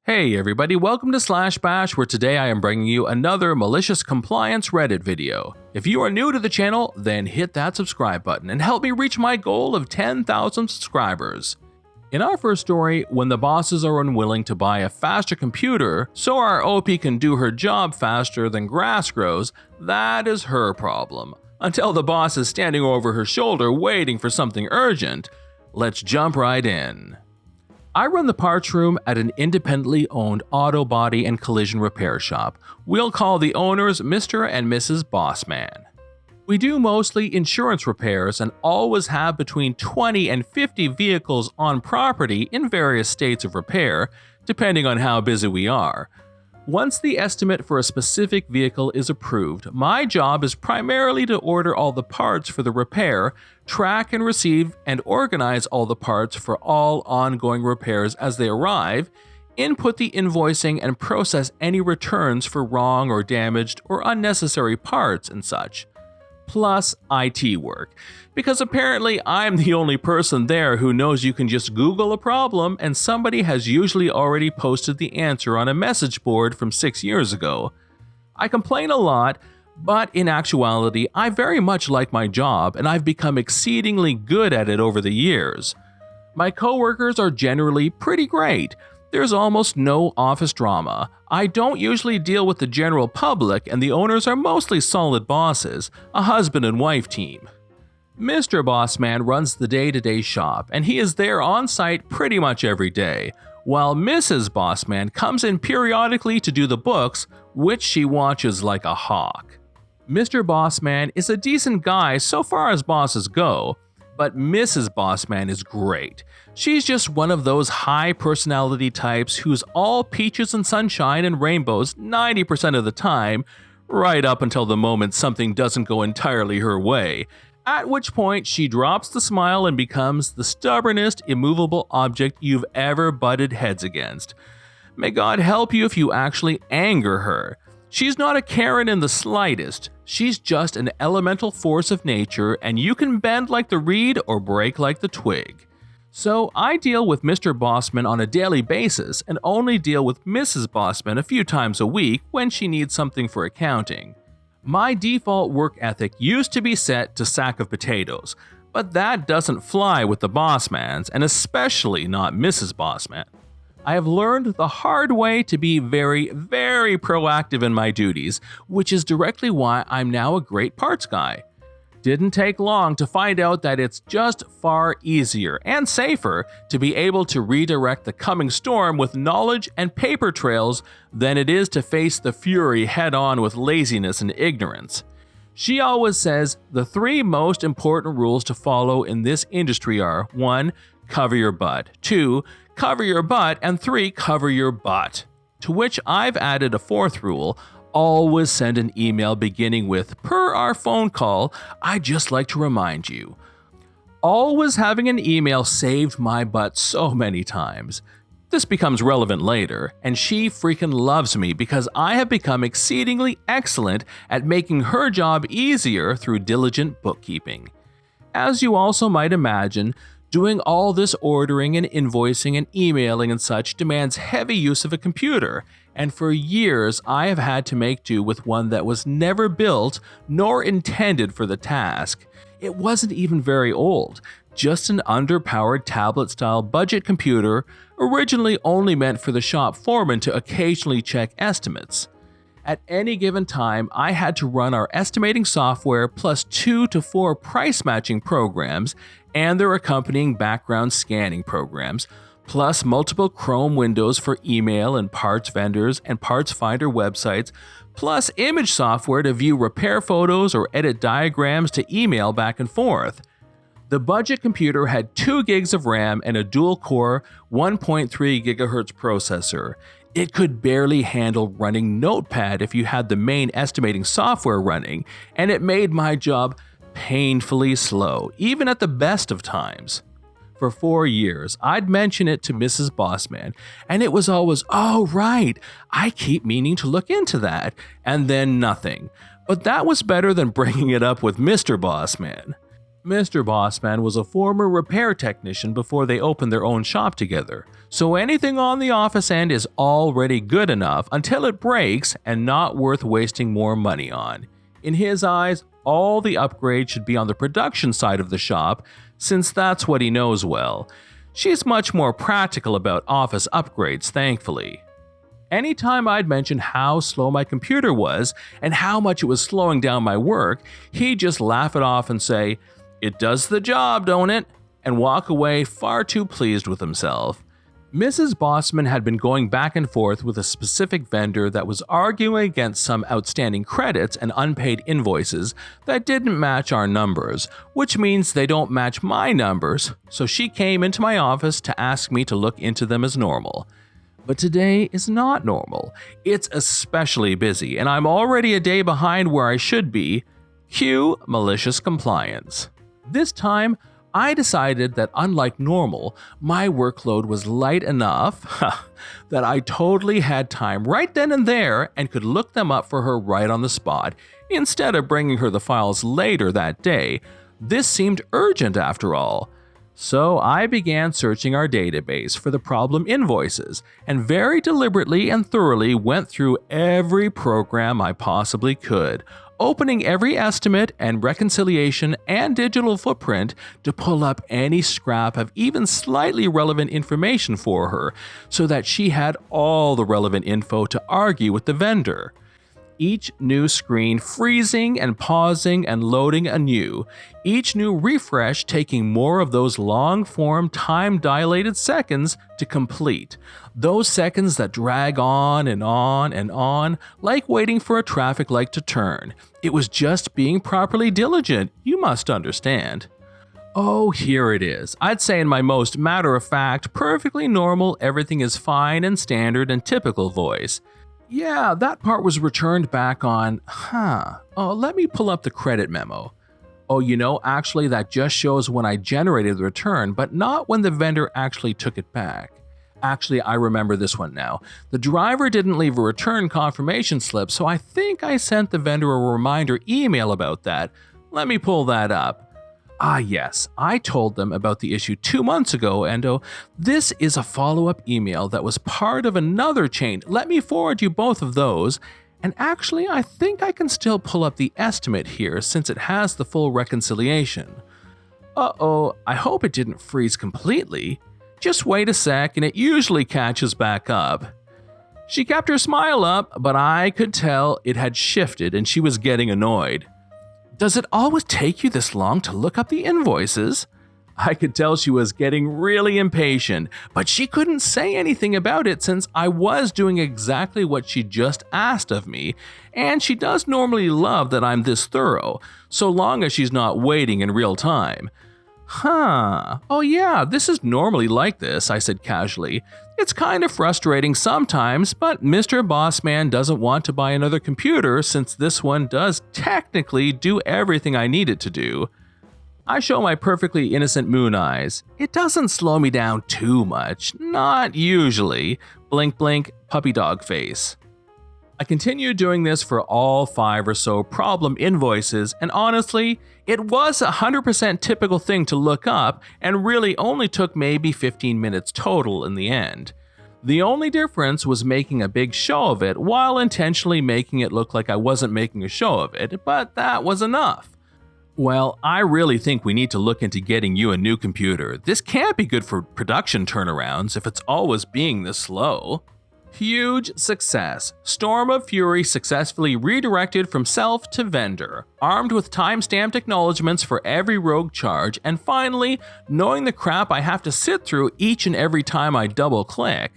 Hey everybody, welcome to Slash Bash, where today I am bringing you another Malicious Compliance Reddit video. If you are new to the channel, then hit that subscribe button and help me reach my goal of 10,000 subscribers. In our first story, when the bosses are unwilling to buy a faster computer so our OP can do her job faster than grass grows, that is her problem. Until the boss is standing over her shoulder waiting for something urgent, let's jump right in. I run the parts room at an independently owned auto body and collision repair shop. We'll call the owners Mr. and Mrs. Bossman. We do mostly insurance repairs and always have between 20 and 50 vehicles on property in various states of repair, depending on how busy we are. Once the estimate for a specific vehicle is approved, my job is primarily to order all the parts for the repair, track and receive and organize all the parts for all ongoing repairs as they arrive, input the invoicing and process any returns for wrong or damaged or unnecessary parts and such. Plus IT work, because apparently I'm the only person there who knows you can just Google a problem and somebody has usually already posted the answer on a message board from 6 years ago. I complain a lot, but in actuality I very much like my job and I've become exceedingly good at it over the years. My coworkers are generally pretty great. There's almost no office drama. I don't usually deal with the general public, and the owners are mostly solid bosses, a husband and wife team. Mr. Bossman runs the day-to-day shop, and he is there on site pretty much every day, while Mrs. Bossman comes in periodically to do the books, which she watches like a hawk. Mr. Bossman is a decent guy so far as bosses go, but Mrs. Bossman is great. She's just one of those high personality types who's all peaches and sunshine and rainbows 90% of the time, right up until the moment something doesn't go entirely her way, at which point she drops the smile and becomes the stubbornest, immovable object you've ever butted heads against. May God help you if you actually anger her. She's not a Karen in the slightest. She's just an elemental force of nature, and you can bend like the reed or break like the twig. So I deal with Mr. Bossman on a daily basis and only deal with Mrs. Bossman a few times a week when she needs something for accounting. My default work ethic used to be set to sack of potatoes, but that doesn't fly with the Bossmans, and especially not Mrs. Bossman. I have learned the hard way to be very, very proactive in my duties, which is directly why I'm now a great parts guy. Didn't take long to find out that it's just far easier and safer to be able to redirect the coming storm with knowledge and paper trails than it is to face the fury head-on with laziness and ignorance. She always says the 3 most important rules to follow in this industry are 1. Cover your butt, 2. Cover your butt, and 3. Cover your butt. To which I've added a 4th rule: always send an email beginning with, "Per our phone call, I'd just like to remind you." Always having an email saved my butt so many times. This becomes relevant later, and she freaking loves me because I have become exceedingly excellent at making her job easier through diligent bookkeeping. As you also might imagine, doing all this ordering and invoicing and emailing and such demands heavy use of a computer, and for years I have had to make do with one that was never built nor intended for the task. It wasn't even very old, just an underpowered tablet-style budget computer originally only meant for the shop foreman to occasionally check estimates. At any given time, I had to run our estimating software plus 2 to 4 price matching programs and their accompanying background scanning programs, plus multiple Chrome windows for email and parts vendors and parts finder websites, plus image software to view repair photos or edit diagrams to email back and forth. The budget computer had 2 gigs of RAM and a dual-core 1.3 GHz processor. It could barely handle running Notepad if you had the main estimating software running, and it made my job painfully slow, even at the best of times. For 4 years, I'd mention it to Mrs. Bossman, and it was always, "Oh, right, I keep meaning to look into that," and then nothing. But that was better than bringing it up with Mr. Bossman. Mr. Bossman was a former repair technician before they opened their own shop together, so anything on the office end is already good enough until it breaks and not worth wasting more money on. In his eyes, all the upgrades should be on the production side of the shop, since that's what he knows well. She's much more practical about office upgrades, thankfully. Anytime I'd mention how slow my computer was and how much it was slowing down my work, he'd just laugh it off and say, "It does the job, don't it?" and walk away far too pleased with himself. Mrs. Bossman had been going back and forth with a specific vendor that was arguing against some outstanding credits and unpaid invoices that didn't match our numbers, which means they don't match my numbers, so she came into my office to ask me to look into them as normal. But today is not normal. It's especially busy, and I'm already a day behind where I should be. Cue malicious compliance. This time, I decided that unlike normal, my workload was light enough that I totally had time right then and there and could look them up for her right on the spot, instead of bringing her the files later that day. This seemed urgent after all. So I began searching our database for the problem invoices, and very deliberately and thoroughly went through every program I possibly could, opening every estimate and reconciliation and digital footprint to pull up any scrap of even slightly relevant information for her, so that she had all the relevant info to argue with the vendor. Each new screen freezing and pausing and loading anew, each new refresh taking more of those long-form, time-dilated seconds to complete. Those seconds that drag on and on and on, like waiting for a traffic light to turn. It was just being properly diligent, you must understand. Oh, here it is. I'd say in my most matter-of-fact, perfectly normal, everything is fine and standard and typical voice. Yeah, that part was returned back on, let me pull up the credit memo. Oh, actually that just shows when I generated the return, but not when the vendor actually took it back. Actually, I remember this one now. The driver didn't leave a return confirmation slip, so I think I sent the vendor a reminder email about that. Let me pull that up. Ah yes, I told them about the issue 2 months ago, and this is a follow-up email that was part of another chain. Let me forward you both of those. And actually, I think I can still pull up the estimate here since it has the full reconciliation. Uh-oh, I hope it didn't freeze completely. Just wait a sec and it usually catches back up. She kept her smile up, but I could tell it had shifted and she was getting annoyed. Does it always take you this long to look up the invoices? I could tell she was getting really impatient, but she couldn't say anything about it since I was doing exactly what she just asked of me, and she does normally love that I'm this thorough, so long as she's not waiting in real time. Oh yeah, this is normally like this, I said casually. It's kind of frustrating sometimes, but Mr. Bossman doesn't want to buy another computer since this one does technically do everything I need it to do. I show my perfectly innocent moon eyes. It doesn't slow me down too much, not usually. Blink blink, puppy dog face. I continued doing this for all 5 or so problem invoices, and honestly, it was 100% typical thing to look up and really only took maybe 15 minutes total in the end. The only difference was making a big show of it while intentionally making it look like I wasn't making a show of it, but that was enough. Well, I really think we need to look into getting you a new computer. This can't be good for production turnarounds if it's always being this slow. Huge success. Storm of Fury successfully redirected from self to vendor, armed with timestamped acknowledgements for every rogue charge, and finally, knowing the crap I have to sit through each and every time I double-click.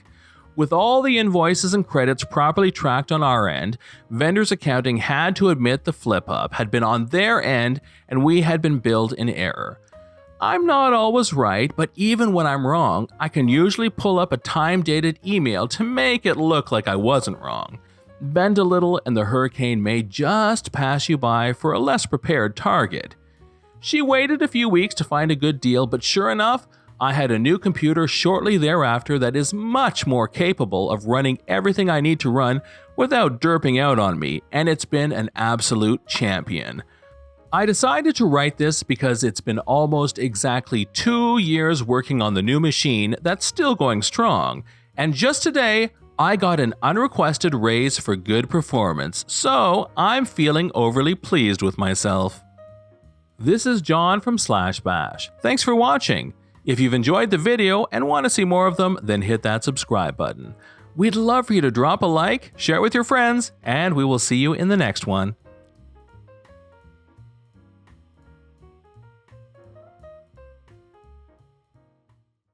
With all the invoices and credits properly tracked on our end, vendors accounting had to admit the flip-up had been on their end and we had been billed in error. I'm not always right, but even when I'm wrong, I can usually pull up a time-dated email to make it look like I wasn't wrong. Bend a little and the hurricane may just pass you by for a less prepared target. She waited a few weeks to find a good deal, but sure enough, I had a new computer shortly thereafter that is much more capable of running everything I need to run without derping out on me, and it's been an absolute champion. I decided to write this because it's been almost exactly 2 years working on the new machine that's still going strong, and just today, I got an unrequested raise for good performance, so I'm feeling overly pleased with myself. This is John from /bash. Thanks for watching. If you've enjoyed the video and want to see more of them, then hit that subscribe button. We'd love for you to drop a like, share it with your friends, and we will see you in the next one.